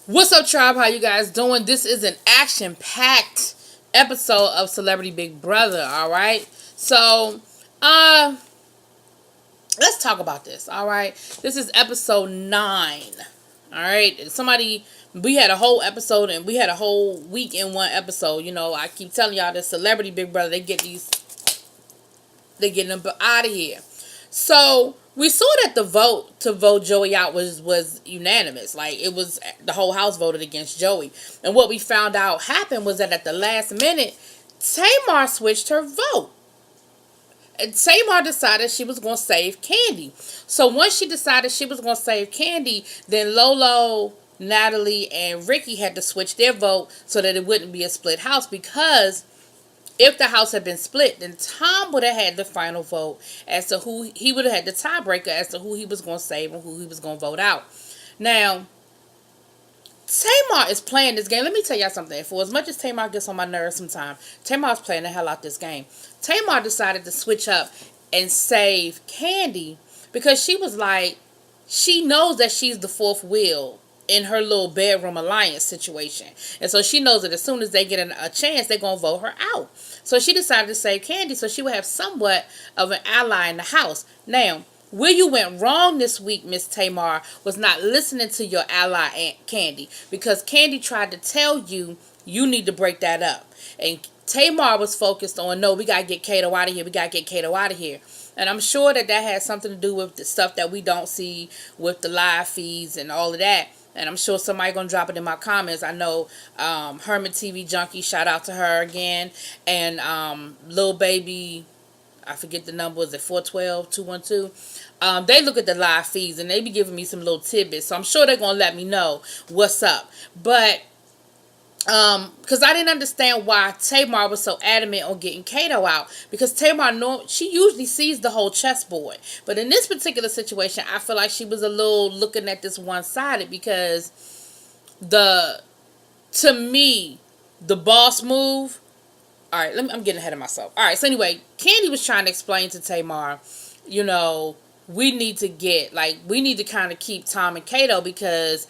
What's up, tribe? How you guys doing? This is an action-packed episode of Celebrity Big Brother. All right, so let's talk about this. All right, this is episode 9. All right, we had a whole episode and we had a whole week in one episode. You know, I keep telling y'all this Celebrity Big Brother, they get them out of here. So we saw that the vote to vote Joey out was unanimous. Like, it was, the whole house voted against Joey. And what we found out happened was that at the last minute, Tamar switched her vote. And Tamar decided she was going to save Candy. So once she decided she was going to save Candy, then Lolo, Natalie, and Ricky had to switch their vote so that it wouldn't be a split house, because if the house had been split, then Tom would have had the final vote as to who he would have had the tiebreaker as to who he was going to save and who he was going to vote out. Now, Tamar is playing this game. Let me tell y'all something. For as much as Tamar gets on my nerves sometimes, Tamar's playing the hell out this game. Tamar decided to switch up and save Candy because she was like, she knows that she's the fourth wheel in her little bedroom alliance situation. And so she knows that as soon as they get a chance, they're going to vote her out. So she decided to save Candy so she would have somewhat of an ally in the house. Now, where you went wrong this week, Miss Tamar, was not listening to your ally, Aunt Candy. Because Candy tried to tell you, you need to break that up. And Tamar was focused on, no, we got to get Kato out of here. We got to get Kato out of here. And I'm sure that has something to do with the stuff that we don't see with the live feeds and all of that. And I'm sure somebody gonna drop it in my comments. I know Herman TV Junkie, shout out to her again. And Lil Baby, I forget the number, is it 412 212? They look at the live feeds and they be giving me some little tidbits. So I'm sure they're gonna let me know what's up. But because I didn't understand why Tamar was so adamant on getting Kato out. Because Tamar, she usually sees the whole chessboard. But in this particular situation, I feel like she was a little looking at this one-sided. Because to me, the boss move... Alright, I'm getting ahead of myself. Alright, so anyway, Candy was trying to explain to Tamar, you know, we need to kind of keep Tom and Kato, because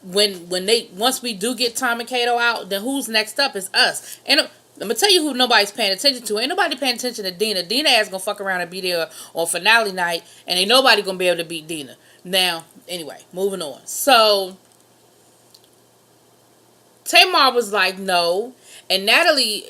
once we do get Tom and Kato out, then who's next up is us. And I'm gonna tell you who nobody's paying attention to. Ain't nobody paying attention to Dina. Dina ass gonna fuck around and be there on finale night, and ain't nobody gonna be able to beat Dina. Now, anyway, moving on. So Tamar was like, no. And Natalie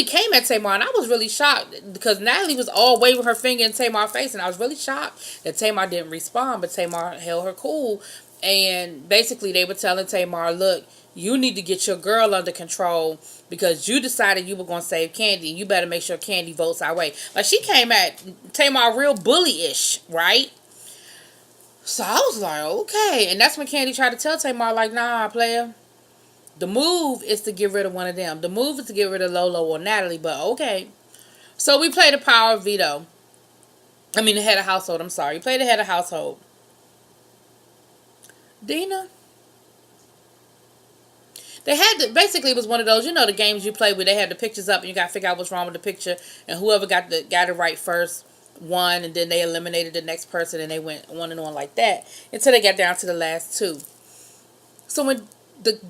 came at Tamar, and I was really shocked because Natalie was all waving her finger in Tamar's face, and I was really shocked that Tamar didn't respond, but Tamar held her cool. And basically they were telling Tamar, look, you need to get your girl under control because you decided you were going to save Candy. You better make sure Candy votes our way. Like, she came at Tamar real bully-ish, right? So I was like, okay. And that's when Candy tried to tell Tamar, like, nah, player. The move is to get rid of one of them. The move is to get rid of Lolo or Natalie, but okay. So we played the power of veto. I mean, the head of household, I'm sorry. We played the head of household. Dina. They had to, basically it was one of those, you know, the games you play where they have the pictures up and you got to figure out what's wrong with the picture, and whoever got it right first won, and then they eliminated the next person, and they went on and on like that until they got down to the last two. So when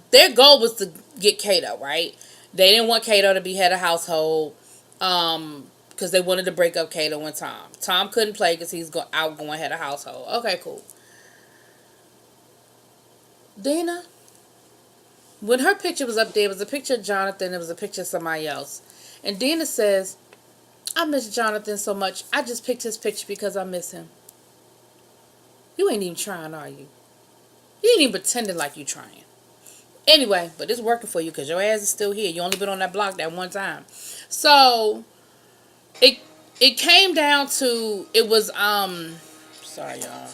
their goal was to get Kato, right? They didn't want Kato to be head of household because they wanted to break up Kato and Tom. Tom couldn't play because he's outgoing head of household. Okay, cool. Dina, when her picture was up there, it was a picture of Jonathan, it was a picture of somebody else. And Dina says, I miss Jonathan so much, I just picked his picture because I miss him. You ain't even trying, are you? You ain't even pretending like you trying. Anyway, but it's working for you because your ass is still here. You only been on that block that one time. So, it came down to, it was, sorry y'all.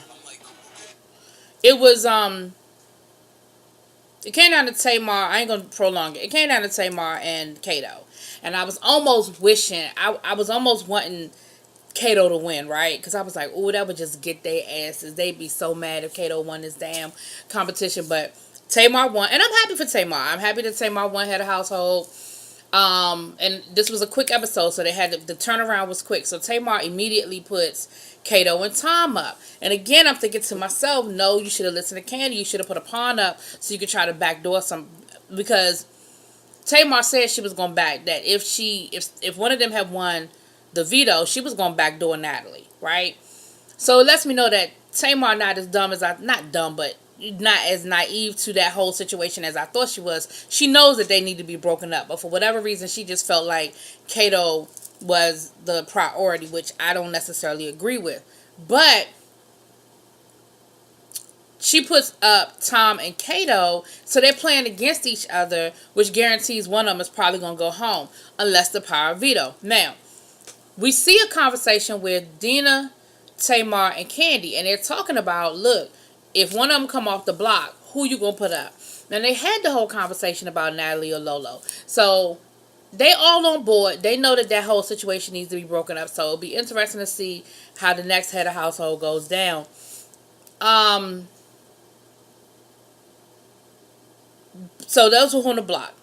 It came down to Tamar. I ain't going to prolong it. It came down to Tamar and Kato. And I was almost wishing, I was almost wanting Kato to win, right? Because I was like, oh, that would just get their asses. They'd be so mad if Kato won this damn competition. But Tamar won. And I'm happy for Tamar. I'm happy that Tamar won head of household. And this was a quick episode, so they had the turnaround was quick. So Tamar immediately puts Kato and Tom up. And again, I'm thinking to myself, no, you should have listened to Candy. You should have put a pawn up so you could try to backdoor some, because Tamar said she was going back, that if one of them had won the veto, she was going to backdoor Natalie, right? So it lets me know that Tamar not as dumb as not dumb, but not as naive to that whole situation as I thought she was. She knows that they need to be broken up, but for whatever reason, she just felt like Kato was the priority, which I don't necessarily agree with. But she puts up Tom and Kato, so they're playing against each other, which guarantees one of them is probably going to go home, unless the power of veto. Now, we see a conversation with Dina, Tamar, and Candy, and they're talking about, look, if one of them come off the block, who you going to put up? Now, they had the whole conversation about Natalie or Lolo. So, they all on board. They know that that whole situation needs to be broken up. So, it'll be interesting to see how the next head of household goes down. So, those were on the block.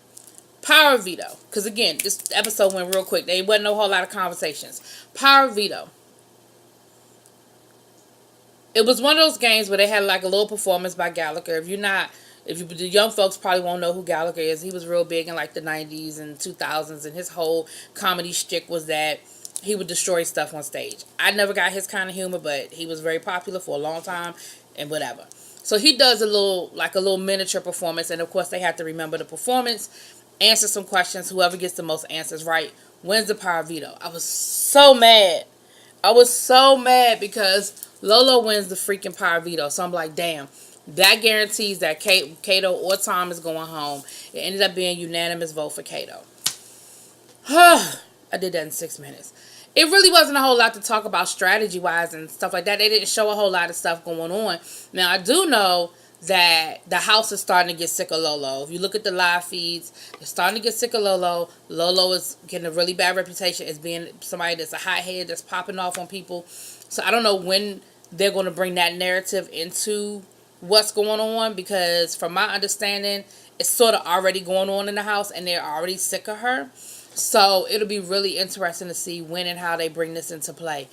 Power veto. Because, again, this episode went real quick. There wasn't a whole lot of conversations. Power veto. It was one of those games where they had like a little performance by Gallagher. The young folks probably won't know who Gallagher is. He was real big in like the 90s and 2000s, and his whole comedy shtick was that he would destroy stuff on stage. I never got his kind of humor, but he was very popular for a long time and whatever. So he does a little miniature performance, and of course they have to remember the performance, answer some questions. Whoever gets the most answers right wins the power veto. I was so mad. Because Lolo wins the freaking power veto. So I'm like, damn, that guarantees that Kato or Tom is going home. It ended up being a unanimous vote for Kato. I did that in 6 minutes. It really wasn't a whole lot to talk about strategy-wise and stuff like that. They didn't show a whole lot of stuff going on. Now, I do know that the house is starting to get sick of Lolo. If you look at the live feeds, they're starting to get sick of Lolo. Lolo is getting a really bad reputation as being somebody that's a hothead, that's popping off on people. So I don't know when they're going to bring that narrative into what's going on, because from my understanding, it's sort of already going on in the house and they're already sick of her. So it'll be really interesting to see when and how they bring this into play.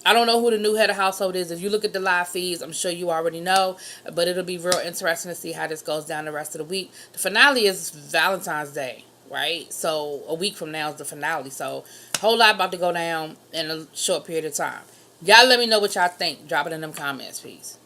I don't know who the new head of household is. If you look at the live feeds, I'm sure you already know. But it'll be real interesting to see how this goes down the rest of the week. The finale is Valentine's Day, right? So a week from now is the finale. So a whole lot about to go down in a short period of time. Y'all let me know what y'all think. Drop it in them comments. Peace.